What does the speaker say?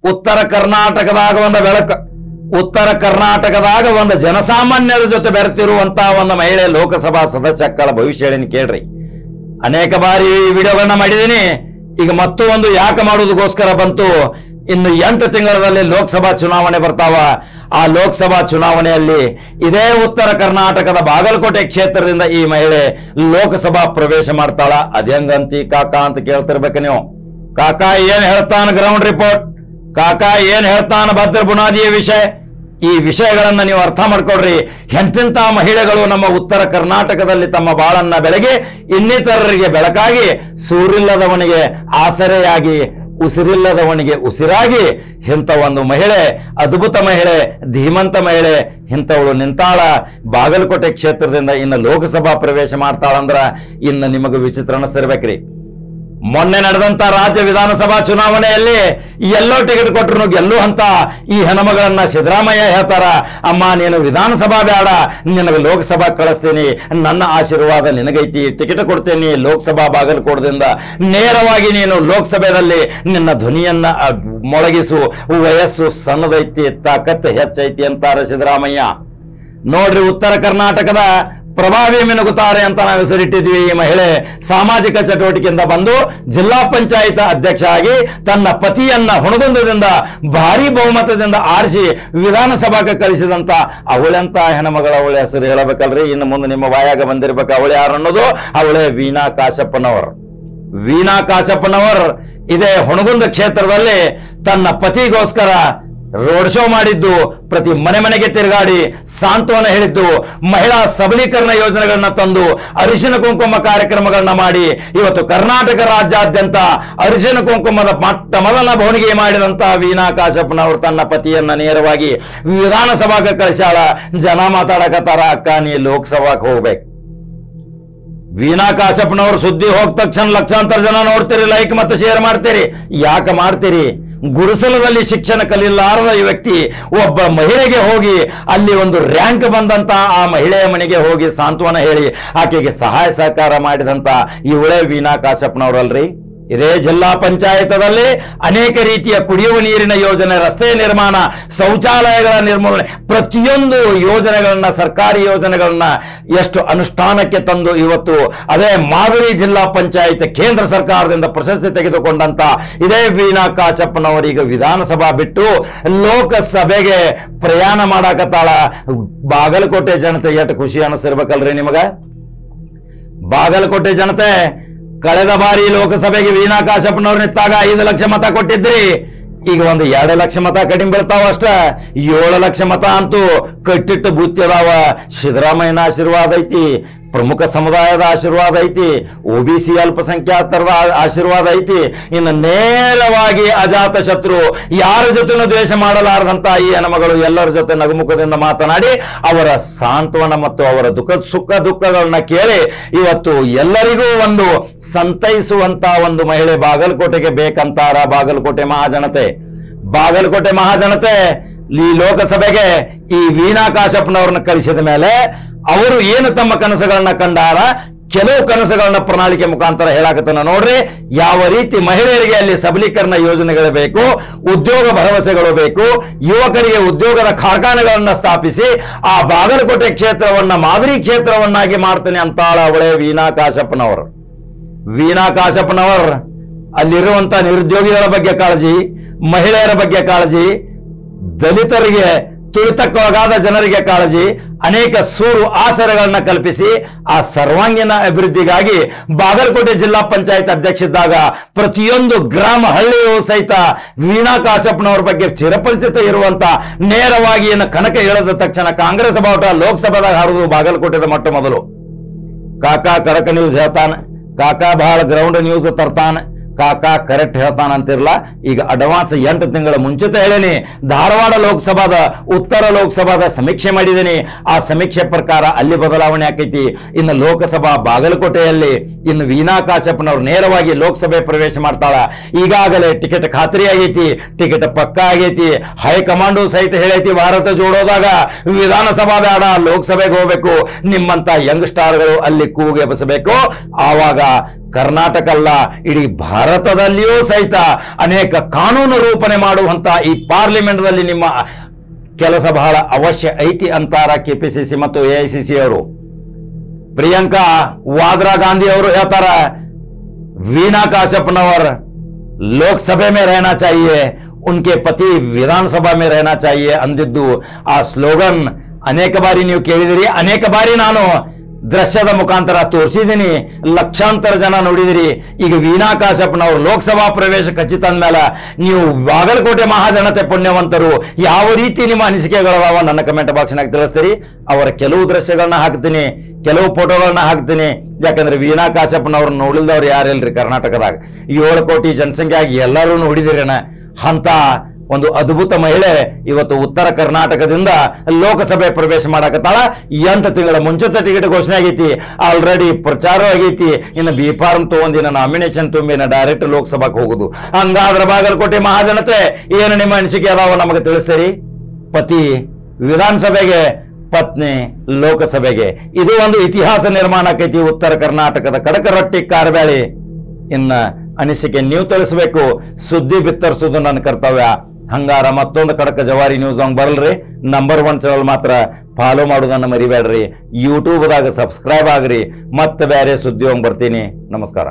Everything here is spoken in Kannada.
ಉತ್ತರ ಕರ್ನಾಟಕದಾಗ ಒಂದು ಬೆಳಕು, ಉತ್ತರ ಕರ್ನಾಟಕದಾಗ ಒಂದು ಜನಸಾಮಾನ್ಯರ ಜೊತೆ ಬೆರೆತಿರುವಂತ ಒಂದು ಮಹಿಳೆ ಲೋಕಸಭಾ ಸದಸ್ಯಗಳ ಭವಿಷ್ಯ ಹೇಳಿನ ಕೇಳ್ರಿ. ಅನೇಕ ಬಾರಿ ವಿಡಿಯೋಗಳನ್ನ ಮಾಡಿದೀನಿ. ಈಗ ಮತ್ತೂ ಒಂದು ಯಾಕೆ ಮಾಡುವುದಕ್ಕೋಸ್ಕರ ಬಂತು. ಇನ್ನು 8 ತಿಂಗಳಲ್ಲಿ ಲೋಕಸಭಾ ಚುನಾವಣೆ ಬರ್ತಾವ. ಆ ಲೋಕಸಭಾ ಚುನಾವಣೆಯಲ್ಲಿ ಇದೇ ಉತ್ತರ ಕರ್ನಾಟಕದ ಬಾಗಲಕೋಟೆ ಕ್ಷೇತ್ರದಿಂದ ಈ ಮಹಿಳೆ ಲೋಕಸಭಾ ಪ್ರವೇಶ ಮಾಡ್ತಾಳ. ಅದ್ಯಂಗಂತಿ ಕಾಕಾ ಅಂತ ಕೇಳ್ತಿರ್ಬೇಕು ನೀವು. ಕಾಕಾ ಏನ್ ಹೇಳ್ತಾನ ಗ್ರೌಂಡ್ ರಿಪೋರ್ಟ್, ಕಾಕಾ ಏನ್ ಹೇಳ್ತಾನ ಭದ್ರ ಬುನಾದಿಯ ವಿಷಯ, ಈ ವಿಷಯಗಳನ್ನ ನೀವು ಅರ್ಥ ಮಾಡ್ಕೊಡ್ರಿ. ಎಂತೆಂಥ ಮಹಿಳೆಗಳು ನಮ್ಮ ಉತ್ತರ ಕರ್ನಾಟಕದಲ್ಲಿ ತಮ್ಮ ಬಾಳನ್ನ ಬೆಳಗಿ ಇನ್ನಿತರರಿಗೆ ಬೆಳಕಾಗಿ, ಸೂರಿಲ್ಲದವನಿಗೆ ಆಸರೆಯಾಗಿ, ಉಸಿರಿಲ್ಲದವನಿಗೆ ಉಸಿರಾಗಿ ಇಂಥ ಒಂದು ಮಹಿಳೆ, ಅದ್ಭುತ ಮಹಿಳೆ, ಧೀಮಂತ ಮಹಿಳೆ ಇಂಥವಳು ನಿಂತಾಳ. ಬಾಗಲಕೋಟೆ ಕ್ಷೇತ್ರದಿಂದ ಇನ್ನು ಲೋಕಸಭಾ ಪ್ರವೇಶ ಮಾಡ್ತಾಳಂದ್ರ ಇನ್ನು ನಿಮಗೆ ವಿಚಿತ್ರ ಅನಿಸ್ತಿರ್ಬೇಕ್ರಿ. ಮೊನ್ನೆ ನಡೆದಂತ ರಾಜ್ಯ ವಿಧಾನಸಭಾ ಚುನಾವಣೆಯಲ್ಲಿ ಎಲ್ಲೋ ಟಿಕೆಟ್ ಕೊಟ್ಟರು ಗೆಲ್ಲುವಂತ ಈ ಹೆಣ್ಮಗಳನ್ನ ಸಿದ್ದರಾಮಯ್ಯ ಹೇಳ್ತಾರ, ಅಮ್ಮ ನೀನು ವಿಧಾನಸಭಾ ಬೇಡ, ನಿನಗೆ ಲೋಕಸಭಾ ಕಳಿಸ್ತೀನಿ, ನನ್ನ ಆಶೀರ್ವಾದ ನಿನಗೈತಿ, ಟಿಕೆಟ್ ಕೊಡ್ತೀನಿ ಲೋಕಸಭಾ ಬಾಗಲಕೋಟದಿಂದ, ನೇರವಾಗಿ ನೀನು ಲೋಕಸಭೆಯಲ್ಲಿ ನಿನ್ನ ಧ್ವನಿಯನ್ನ ಮೊಳಗಿಸು, ವಯಸ್ಸು ಸಣ್ಣದೈತಿ, ತಾಕತ್ತು ಹೆಚ್ಚೈತಿ ಅಂತಾರ ಸಿದ್ದರಾಮಯ್ಯ. ನೋಡ್ರಿ, ಉತ್ತರ ಕರ್ನಾಟಕದ ಪ್ರಭಾವಿ ಮಿನುಗುತ್ತಾರೆ ಅಂತ ನಾವು ಹೆಸರಿಟ್ಟಿದ್ವಿ. ಈ ಮಹಿಳೆ ಸಾಮಾಜಿಕ ಚಟುವಟಿಕೆಯಿಂದ ಬಂದು ಜಿಲ್ಲಾ ಪಂಚಾಯತ್ ಅಧ್ಯಕ್ಷ ಆಗಿ ತನ್ನ ಪತಿಯನ್ನ ಹುಣಗುಂದದಿಂದ ಭಾರಿ ಬಹುಮತದಿಂದ ಆರಿಸಿ ವಿಧಾನಸಭಾಕ್ಕೆ ಕಳಿಸಿದಂತ ಅವಳೆಂತ ಹೆಣ್ಮಗಳ, ಅವಳ ಹೆಸರು ಹೇಳಬೇಕಲ್ರಿ. ಇನ್ನು ಮುಂದೆ ನಿಮ್ಮ ಬಾಯಾಗ ಬಂದಿರ್ಬೇಕು. ಅವಳು ಯಾರು ಅನ್ನೋದು, ಅವಳೇ ವೀಣಾ ಕಾಶಪ್ಪನವರ್. ವೀಣಾ ಕಾಶಪ್ಪನವರ್ ಇದೇ ಹುಣಗುಂದ ಕ್ಷೇತ್ರದಲ್ಲಿ ತನ್ನ ಪತಿಗೋಸ್ಕರ ರೋಡ್ ಶೋ ಮಾಡಿದ್ದು, ಪ್ರತಿ ಮನೆ ಮನೆಗೆ ತಿರುಗಾಡಿ ಸಾಂತ್ವನ ಹೇಳಿದ್ದು, ಮಹಿಳಾ ಸಬಲೀಕರಣ ಯೋಜನೆಗಳನ್ನ ತಂದು ಅರಿಶಿನ ಕುಂಕುಮ ಕಾರ್ಯಕ್ರಮಗಳನ್ನ ಮಾಡಿ ಇವತ್ತು ಕರ್ನಾಟಕ ರಾಜ್ಯಾದ್ಯಂತ ಅರಿಶಿನ ಕುಂಕುಮದ ಮೊದಲ ಬಹುಣಿಗೆ ಮಾಡಿದಂತ ವೀಣಾ ಕಾಶಪ್ಪನವರು ತನ್ನ ಪತಿಯನ್ನ ನೇರವಾಗಿ ವಿಧಾನಸಭಾಗೆ ಕಳಿಸ್ಯಾಳ. ಜನ ಮಾತಾಡಕತ್ತಾರ, ಅಕ್ಕ ನೀ ಲೋಕಸಭಾಕ್ಕೆ ಹೋಗ್ಬೇಕು. ವೀಣಾ ಕಾಶಪ್ಪನವರು ಸುದ್ದಿ ಹೋದ ತಕ್ಷಣ ಲಕ್ಷಾಂತರ ಜನ ನೋಡ್ತೀರಿ, ಲೈಕ್ ಮತ್ತು ಶೇರ್ ಮಾಡ್ತೀರಿ. ಯಾಕೆ ಮಾಡ್ತೀರಿ? ಗುಡಿಸಲದಲ್ಲಿ ಶಿಕ್ಷಣ ಕಲಿಯಲಾರದ ಈ ವ್ಯಕ್ತಿ ಒಬ್ಬ ಮಹಿಳೆಗೆ ಹೋಗಿ ಅಲ್ಲಿ ಒಂದು ರ್ಯಾಂಕ್ ಬಂದಂತ ಆ ಮಹಿಳೆಯ ಮನೆಗೆ ಹೋಗಿ ಸಾಂತ್ವನ ಹೇಳಿ ಆಕೆಗೆ ಸಹಾಯ ಸಹಕಾರ ಮಾಡಿದಂತ ಇವಳೇ ವೀಣಾ ಕಾಶಪ್ಪನವರಲ್ರಿ. ಇದೇ ಜಿಲ್ಲಾ ಪಂಚಾಯತದಲ್ಲಿ ಅನೇಕ ರೀತಿಯ ಕುಡಿಯುವ ನೀರಿನ ಯೋಜನೆ, ರಸ್ತೆ ನಿರ್ಮಾಣ, ಶೌಚಾಲಯಗಳ ನಿರ್ಮೂಲನೆ, ಪ್ರತಿಯೊಂದು ಯೋಜನೆಗಳನ್ನ, ಸರ್ಕಾರಿ ಯೋಜನೆಗಳನ್ನ ಎಷ್ಟು ಅನುಷ್ಠಾನಕ್ಕೆ ತಂದು ಇವತ್ತು ಅದೇ ಮಾದರಿ ಜಿಲ್ಲಾ ಪಂಚಾಯತ್ ಕೇಂದ್ರ ಸರ್ಕಾರದಿಂದ ಪ್ರಶಸ್ತಿ ತೆಗೆದುಕೊಂಡಂತ ಇದೇ ವೀಣಾ ಕಾಶಪ್ಪನವರೀಗ ವಿಧಾನಸಭಾ ಬಿಟ್ಟು ಲೋಕಸಭೆಗೆ ಪ್ರಯಾಣ ಮಾಡಾಕತ್ತಾಳ. ಬಾಗಲಕೋಟೆ ಜನತೆ ಎಷ್ಟು ಖುಷಿ ಅನಿಸ್ತಿರ್ಬೇಕಲ್ರಿ ನಿಮಗ. ಬಾಗಲಕೋಟೆ ಜನತೆ ಕಳೆದ ಬಾರಿ ಲೋಕಸಭೆಗೆ ವೀಣಾ ಕಾಶಪ್ಪನವ್ರು ನಿಂತಾಗ 5 ಲಕ್ಷ ಮತ ಕೊಟ್ಟಿದ್ರಿ. ಈಗ ಒಂದು 2 ಲಕ್ಷ ಮತ ಕಡಿಮೆ ಬೀಳ್ತಾವ ಅಷ್ಟ. 7 ಲಕ್ಷ ಮತ ಅಂತೂ ಕಟ್ಟಿಟ್ಟು ಬೂತ್ಯದಾವ. ಸಿದ್ದರಾಮಯ್ಯನ ಆಶೀರ್ವಾದ ಐತಿ, ಪ್ರಮುಖ ಸಮುದಾಯದ ಆಶೀರ್ವಾದ ಐತಿ, OBC ಅಲ್ಪಸಂಖ್ಯಾತರದ ಆಶೀರ್ವಾದ ಐತಿ. ಇನ್ನು ನೇರವಾಗಿ ಅಜಾತ ಶತ್ರು, ಯಾರ ಜೊತೆನೂ ದ್ವೇಷ ಮಾಡಲಾರದಂತ ಈ ಹೆಣ್ಮಗಳು ಎಲ್ಲರ ಜೊತೆ ನಗುಮುಖದಿಂದ ಮಾತನಾಡಿ ಅವರ ಸಾಂತ್ವನ ಮತ್ತು ಅವರ ಸುಖ ದುಃಖಗಳನ್ನ ಕೇಳಿ ಇವತ್ತು ಎಲ್ಲರಿಗೂ ಒಂದು ಸಂತೈಸುವಂತ ಒಂದು ಮಹಿಳೆ ಬಾಗಲಕೋಟೆಗೆ ಬೇಕಂತಾರ ಬಾಗಲಕೋಟೆ ಮಹಾಜನತೆ. ಬಾಗಲಕೋಟೆ ಮಹಾಜನತೆ ಈ ಲೋಕಸಭೆಗೆ ಈ ವೀಣಾ ಕಾಶಪ್ಪನವ್ರನ್ನ ಕಳಿಸಿದ ಮೇಲೆ ಅವರು ಏನು ತಮ್ಮ ಕನಸುಗಳನ್ನ ಕಂಡಾರ, ಕೆಲವು ಕನಸುಗಳನ್ನ ಪ್ರಣಾಳಿಕೆ ಮುಖಾಂತರ ಹೇಳಾಕತ್ತನ ನೋಡ್ರಿ. ಯಾವ ರೀತಿ ಮಹಿಳೆಯರಿಗೆ ಅಲ್ಲಿ ಸಬಲೀಕರಣ ಯೋಜನೆಗಳು ಬೇಕು, ಉದ್ಯೋಗ ಭರವಸೆಗಳು ಬೇಕು, ಯುವಕರಿಗೆ ಉದ್ಯೋಗದ ಕಾರ್ಖಾನೆಗಳನ್ನ ಸ್ಥಾಪಿಸಿ ಆ ಬಾಗಲಕೋಟೆ ಕ್ಷೇತ್ರವನ್ನ ಮಾದರಿ ಕ್ಷೇತ್ರವನ್ನಾಗಿ ಮಾಡ್ತೇನೆ ಅಂತಾಳ ಅವಳೇ ವೀಣಾ ಕಾಶಪ್ಪನವರು. ವೀಣಾ ಕಾಶಪ್ಪನವರ್ ಅಲ್ಲಿರುವಂತ ನಿರುದ್ಯೋಗಿಗಳ ಬಗ್ಗೆ ಕಾಳಜಿ, ಮಹಿಳೆಯರ ಬಗ್ಗೆ ಕಾಳಜಿ, ದಲಿತರಿಗೆ, ತುಳಿತಕ್ಕೊಳಗಾದ ಜನರಿಗೆ ಕಾಳಜಿ, ಅನೇಕ ಸೂರು ಆಸರೆಗಳನ್ನ ಕಲ್ಪಿಸಿ ಆ ಸರ್ವಾಂಗೀಣ ಅಭಿವೃದ್ಧಿಗಾಗಿ ಬಾಗಲಕೋಟೆ ಜಿಲ್ಲಾ ಪಂಚಾಯತ್ ಅಧ್ಯಕ್ಷಿದ್ದಾಗ ಪ್ರತಿಯೊಂದು ಗ್ರಾಮ ಹಳ್ಳಿಯೂ ಸಹಿತ ವೀಣಾ ಕಾಶಪ್ಪನವ್ರ ಬಗ್ಗೆ ಚಿರಪರಿಚಿತ ಇರುವಂತ ನೇರವಾಗಿ ಏನು ಕನಕ ಹೇಳಿದ ತಕ್ಷಣ ಕಾಂಗ್ರೆಸ್ ಬಾವುಟ ಲೋಕಸಭೆದಾಗ ಹಾರುದು ಬಾಗಲಕೋಟೆದ ಮೊಟ್ಟ ಮೊದಲು. ಕಾಕಾ ಕಡಕ ನ್ಯೂಸ್ ಹೇಳ್ತಾನೆ, ಕಾಕಾ ಬಹಳ ಗ್ರೌಂಡ್ ನ್ಯೂಸ್ ತರ್ತಾನೆ, ಕಾಕಾ ಕರೆಕ್ಟ್ ಹೇಳ್ತಾನ ಅಂತಿರ್ಲ. ಈಗ ಅಡ್ವಾನ್ಸ್ 8 ತಿಂಗಳ ಮುಂಚಿತ ಹೇಳೀನಿ. ಧಾರವಾಡ ಲೋಕಸಭಾದ, ಉತ್ತರ ಲೋಕಸಭಾದ ಸಮೀಕ್ಷೆ ಮಾಡಿದ್ದೀನಿ. ಆ ಸಮೀಕ್ಷೆ ಪ್ರಕಾರ ಅಲ್ಲಿ ಬದಲಾವಣೆ ಆಕೈತಿ. ಇನ್ನು ಲೋಕಸಭಾ ಬಾಗಲಕೋಟೆಯಲ್ಲಿ ಇನ್ನು ವೀಣಾ ಕಾಶಪ್ಪನವ್ರು ನೇರವಾಗಿ ಲೋಕಸಭೆ ಪ್ರವೇಶ ಮಾಡ್ತಾಳ. ಈಗಾಗಲೇ ಟಿಕೆಟ್ ಖಾತ್ರಿ ಆಗೈತಿ, ಟಿಕೆಟ್ ಪಕ್ಕಾ ಆಗೈತಿ. ಹೈಕಮಾಂಡು ಸಹಿತ ಹೇಳೈತಿ, ಭಾರತ ಜೋಡೋದಾಗ ವಿಧಾನಸಭಾ ಬೇಡ, ಲೋಕಸಭೆಗೆ ಹೋಗ್ಬೇಕು, ನಿಮ್ಮಂತ ಯಂಗ್ ಸ್ಟಾರ್ಗಳು ಅಲ್ಲಿ ಕೂಗೆ ಎಬ್ಬಿಸಬೇಕು. ಆವಾಗ ಕರ್ನಾಟಕ ಅಲ್ಲ ಇಡೀ ಭಾರತದಲ್ಲಿಯೂ ಸಹಿತ ಅನೇಕ ಕಾನೂನು ರೂಪಣೆ ಮಾಡುವಂತ ಈ ಪಾರ್ಲಿಮೆಂಟ್ದಲ್ಲಿ ನಿಮ್ಮ ಕೆಲಸ ಬಹಳ ಅವಶ್ಯ ಐತಿ ಅಂತಾರ ಕೆಪಿಸಿಸಿ ಮತ್ತು ಎಐಸಿಸಿ ಅವರು. ಪ್ರಿಯಾಂಕಾ ವಾದ್ರಾ ಗಾಂಧಿ ಅವರು ಹೇಳ್ತಾರ वीना काश्यपनवर लोकसभे में रहना चाहिए, उनके पति विधानसभा में रहना चाहिए अंदिದ್ದು ಆ ಸ್ಲೋಗನ್ ಅನೇಕ ಬಾರಿ ನೀವು ಕೇಳಿದಿರಿ, ಅನೇಕ ಬಾರಿ ನಾನು ದೃಶ್ಯದ ಮುಖಾಂತರ ತೋರಿಸಿದ್ದೀನಿ, ಲಕ್ಷಾಂತರ ಜನ ನೋಡಿದಿರಿ. ಈಗ ವೀಣಾ ಕಾಶ್ಯಪ್ನವರು ಲೋಕಸಭಾ ಪ್ರವೇಶ ಖಚಿತ ಅಂದ್ಮೇಲೆ ನೀವು ಬಾಗಲಕೋಟೆ ಮಹಾಜನತೆ ಪುಣ್ಯವಂತರು ಯಾವ ರೀತಿ ನಿಮ್ಮ ಅನಿಸಿಕೆಗಳದಾವ ನನ್ನ ಕಮೆಂಟ್ ಬಾಕ್ಸ್ನಾಗ ತಿಳಿಸ್ತೀರಿ. ಅವರ ಕೆಲವು ದೃಶ್ಯಗಳನ್ನ ಹಾಕ್ತೀನಿ, ಕೆಲವು ಫೋಟೋಗಳನ್ನ ಹಾಕ್ತೀನಿ. ಯಾಕಂದ್ರೆ ವೀಣಾ ಕಾಶ್ಯಪ್ನವ್ರನ್ನ ನೋಡಿಲ್ದವ್ರು ಯಾರಿಲ್ರಿ ಕರ್ನಾಟಕದಾಗ. 7 ಕೋಟಿ ಜನಸಂಖ್ಯೆಯಾಗಿ ಎಲ್ಲರೂ ನೋಡಿದಿರೇನ. ಅಂತ ಒಂದು ಅದ್ಭುತ ಮಹಿಳೆ ಇವತ್ತು ಉತ್ತರ ಕರ್ನಾಟಕದಿಂದ ಲೋಕಸಭೆ ಪ್ರವೇಶ ಮಾಡಕತ್ತಾಳ. 8 ತಿಂಗಳ ಮುಂಚಿತ ಟಿಕೆಟ್ ಘೋಷಣೆ ಆಗೈತಿ, ಆಲ್ರೆಡಿ ಪ್ರಚಾರ ಆಗೈತಿ. ಇನ್ನು ಬಿ ಫಾರ್ಮ್ ತಗೊಂಡಿನ ನಾಮಿನೇಷನ್ ತುಂಬಿನ ಡೈರೆಕ್ಟ್ ಲೋಕಸಭಾಕ್ಕೆ ಹೋಗುದು. ಹಂಗಾದ್ರೆ ಬಾಗಲಕೋಟೆ ಮಹಾಜನತೆ ಏನು ನಿಮ್ಮ ಅನಿಸಿಕೆ ಅದಾವ ನಮಗೆ ತಿಳಿಸ್ತೀರಿ. ಪತಿ ವಿಧಾನಸಭೆಗೆ, ಪತ್ನಿ ಲೋಕಸಭೆಗೆ. ಇದು ಒಂದು ಇತಿಹಾಸ ನಿರ್ಮಾಣ ಆಕೈತಿ ಉತ್ತರ ಕರ್ನಾಟಕದ ಕಡಕ ರೊಟ್ಟಿ ಕಾರ್ಬ್ಯಾಳಿ. ಇನ್ನ ಅನಿಸಿಕೆ ನೀವು ತಿಳಿಸಬೇಕು, ಸುದ್ದಿ ಬಿತ್ತರಿಸೋದು ನನ್ನ ಕರ್ತವ್ಯ. ಹಂಗಾರ ಮತ್ತೊಂದು ಕಡಕ ಜವಾರಿ ನ್ಯೂಸ್ ಹಂಗ್ ಬರಲ್ರಿ. ನಂಬರ್ 1 ಚಾನಲ್ ಮಾತ್ರ ಫಾಲೋ ಮಾಡೋದನ್ನ ಮರಿಬೇಡ್ರಿ. ಯೂಟ್ಯೂಬ್ದಾಗ ಸಬ್ಸ್ಕ್ರೈಬ್ ಆಗ್ರಿ. ಮತ್ತೆ ಬೇರೆ ಸುದ್ದಿ ಹಂಗ್ ಬರ್ತೀನಿ. ನಮಸ್ಕಾರ.